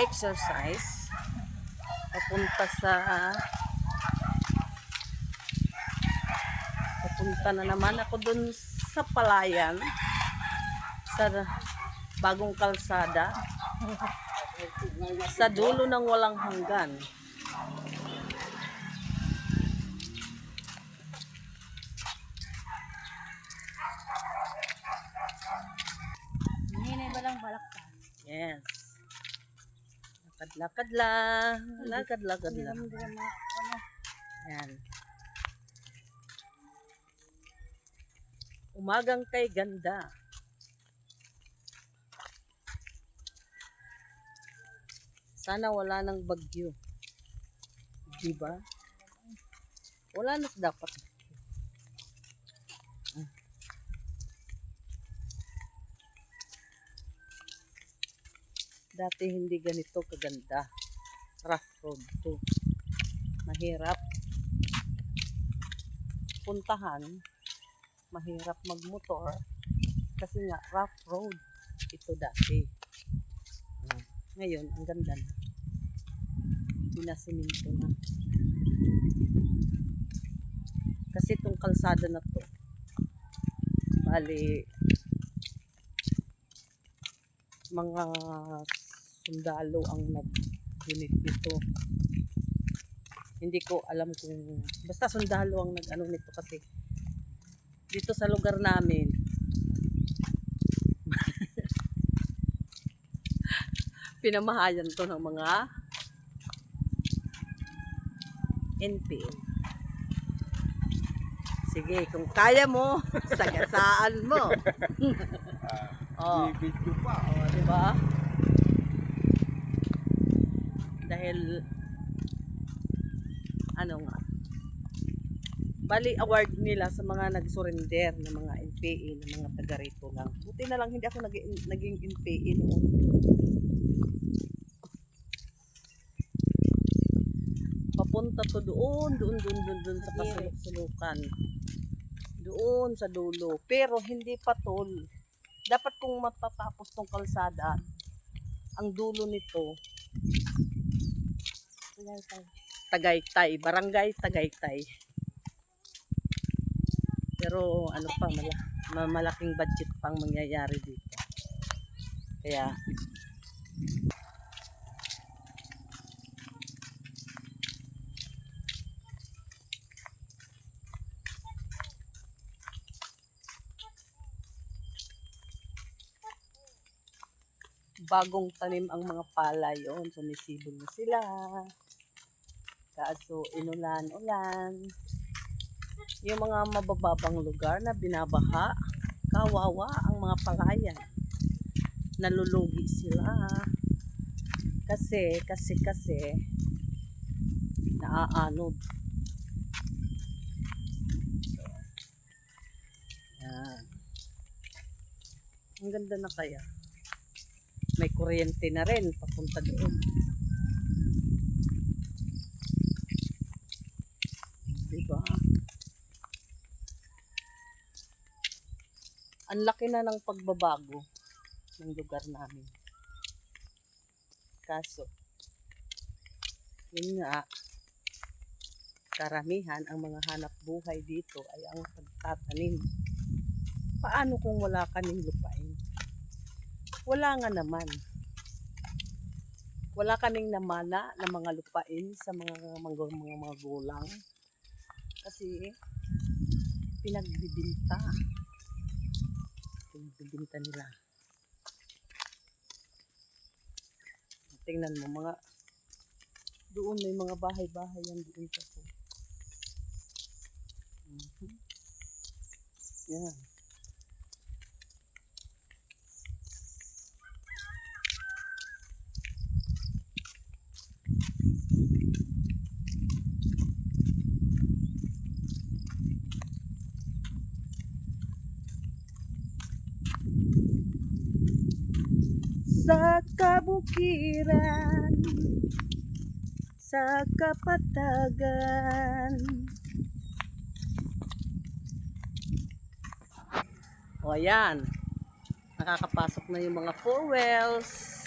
Exercise papunta na naman ako dun sa palayan sa bagong kalsada sa dulo ng walang hanggan. Hinay ba lang balak ka? Yes. Lakad-lakad lang. Lakad-lakad lang. Yan. Umagang kay ganda. Sana wala nang bagyo. Diba? Wala na dapat. Dati hindi ganito kaganda. Rough road to. Mahirap puntahan. Mahirap magmotor. Kasi nga rough road. Ito dati. Ngayon, ang ganda na. Pinasiminto na. Kasi itong kalsada na to, bali, mga sundalo ang nag-unit nito. Hindi ko alam kung, basta sundalo ang nag-ano nito kasi dito sa lugar namin, pinamahayan to ng mga NPA. Sige, kung kaya mo, sagasaan mo. Oh. Video pa. Oh, di ba? Dahil ano nga, bali award nila sa mga nag-surrender na mga NPA, na mga taga rito lang. Buti na lang hindi ako naging NPA noon. Papunta to doon sa kasulok-sulukan. Doon sa dulo. Pero hindi pa tol. Dapat kung matatapos tong kalsada, ang dulo nito, Tagaytay, Barangay Tagaytay. Pero ano pa, malaking budget pang mangyayari dito. Kaya bagong tanim ang mga palay yun. Sumisibol na sila. Kaso inulan-ulan. Yung mga mabababang lugar na binabaha, kawawa ang mga palayan. Nalulugi sila. Kasi naaanod. Yan. Ang ganda na kaya. May kuryente na rin papunta doon. Diba? Ang laki na ng pagbabago ng lugar namin. Kaso, yun nga, karamihan ang mga hanap buhay dito ay ang pagtatanim. Paano kung wala kaming lupain? Wala nga naman. Wala kaming namana na mga lupain sa mga gulang. Kasi pinagbibinta nila. Tingnan mo doon may mga bahay-bahay yan doon sa po. Yan. Sa kabukiran, sa kapatagan. O yan, Nakakapasok na yung mga four wheels.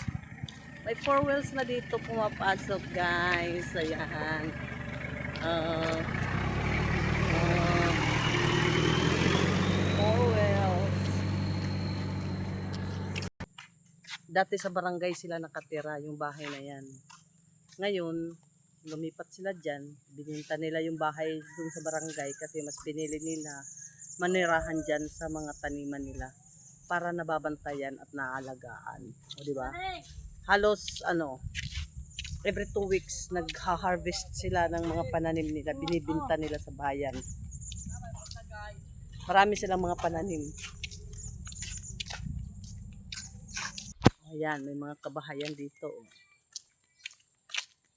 May four wheels na dito pumapasok, guys. Ayan. Uh, four wheels. Dati sa barangay sila nakatira, yung bahay na yan. Ngayon, lumipat sila dyan. Bininta nila yung bahay dun sa barangay kasi mas pinili nila manirahan dyan sa mga taniman nila para nababantayan at naalagaan. O, diba? Halos, every 2 weeks, nagha-harvest sila ng mga pananim nila. Binibinta nila sa bayan. Marami silang mga pananim. Ayan, may mga kabahayan dito.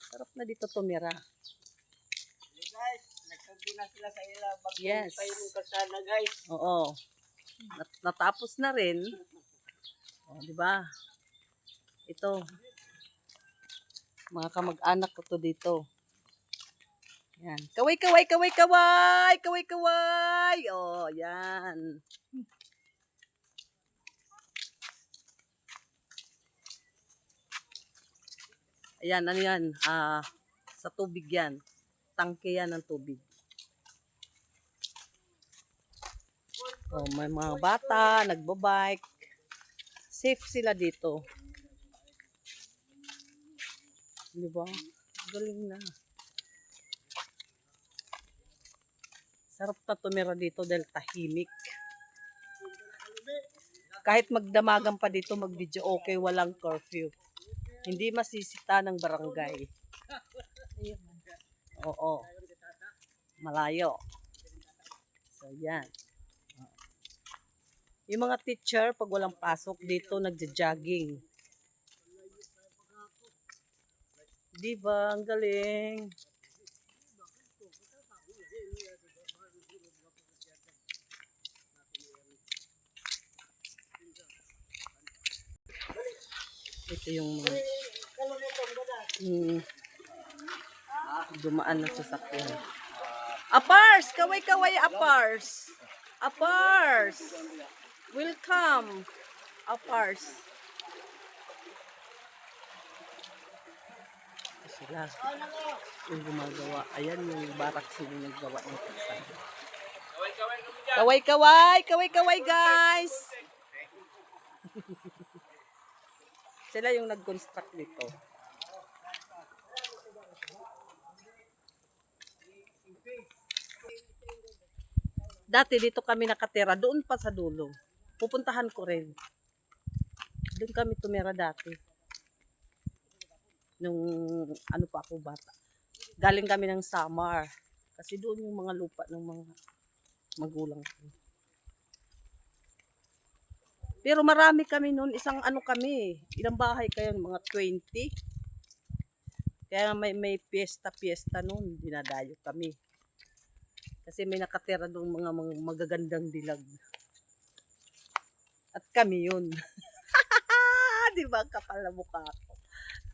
Sarap na dito tumira. Guys, nagsabi na sila sa ila bago Yes. tayo ng kasana, guys. Oo. Natapos na rin. O, di ba? Ito. Mga kamag-anak ko to dito. Yan. Kaway, kaway, kaway, kaway! Kaway, kaway! O, yan. Ayan, ano yan? Sa tubig yan. Tangke yan ng tubig. Oh, may mga bata, nagbabike. Safe sila dito. Di ba? Galing na. Sarap na tumira dito dahil tahimik. Kahit magdamagan pa dito, mag-video okay, walang curfew. Hindi masisita ng barangay. Oo. Malayo. So, yan. Yung mga teacher, pag walang pasok dito, nagja-jogging. Diba? Ang galing. Ito yung mga dumaan na sasakyan. Apars! Kaway-kaway, apars! Apars! Welcome! Apars! Sila yung gumagawa. Ayan yung barak sila naggawa ng kalsada. Kaway-kaway! Kaway-kaway, guys! Sila yung nag-construct dito. Dati dito kami nakatira, doon pa sa dulo. Pupuntahan ko rin. Doon kami tumira dati. Nung ano pa ako bata. Galing kami ng Samar. Kasi doon yung mga lupa ng mga magulang ko. Pero marami kami noon, isang ano kami, ilang bahay kayo, mga 20. Kaya may piyesta noon, dinadayo kami. Kasi may nakatira doon mga magagandang dilag. At kami yun. Di ba kapal na mukha ko?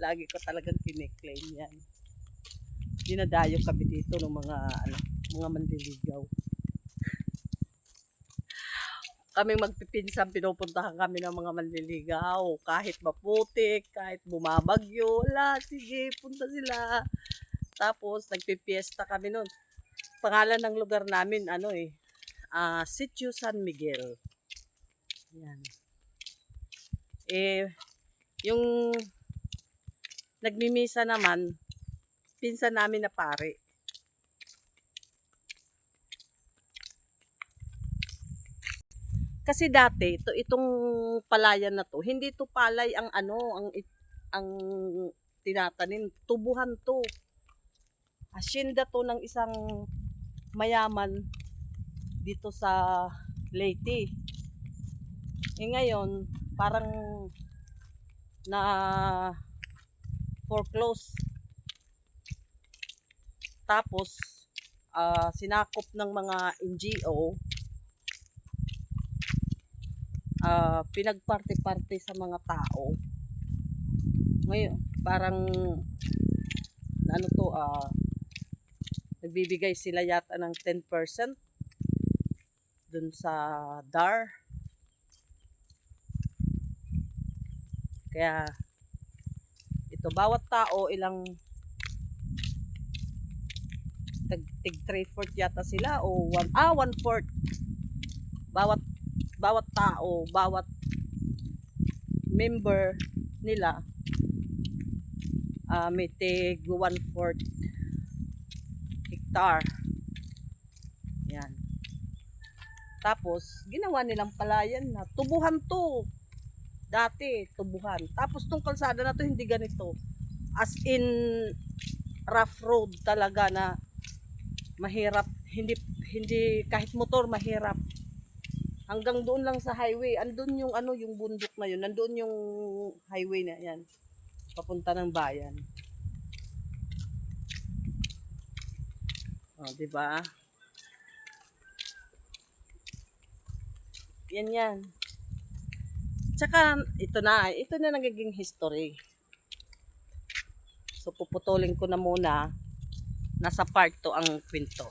Lagi ko talagang kiniklaim yan. Dinadayo kami dito ng mga manliligaw. Kaming magpipinsan, pinupuntahan kami ng mga manliligaw. Kahit maputik, kahit bumabagyo, wala, sige, punta sila. Tapos, nagpipiesta kami nun. Pangalan ng lugar namin, Sitio San Miguel. Yan. Yung nagmimisa naman, pinsan namin na pare. Kasi dati itong palayan na to, hindi to palay ang ang tinatanim, tubuhan to. Hacienda to ng isang mayaman dito sa Leyte. Ngayon, parang na foreclose. Tapos sinakop ng mga NGO, pinagparte-parte sa mga tao. Ngayon, parang nagbibigay sila yata ng 10% dun sa DAR. Kaya ito bawat tao ilang tig 3/4 yata sila o 1/4 bawat tao, bawat member nila may tig 1/4 hectare. Yan. Tapos, ginawa nilang palayan na tubuhan to. Dati, tubuhan. Tapos, tong kalsada na to, hindi ganito. As in, rough road talaga na mahirap. Hindi kahit motor, mahirap. Hanggang doon lang sa highway. Andun yung yung bundok na yun. Nandoon yung highway na yan. Papunta ng bayan. Oh, di ba? Yan. Tsaka ito na nagiging history. So puputulin ko na muna. Nasa part 2 ang kwento.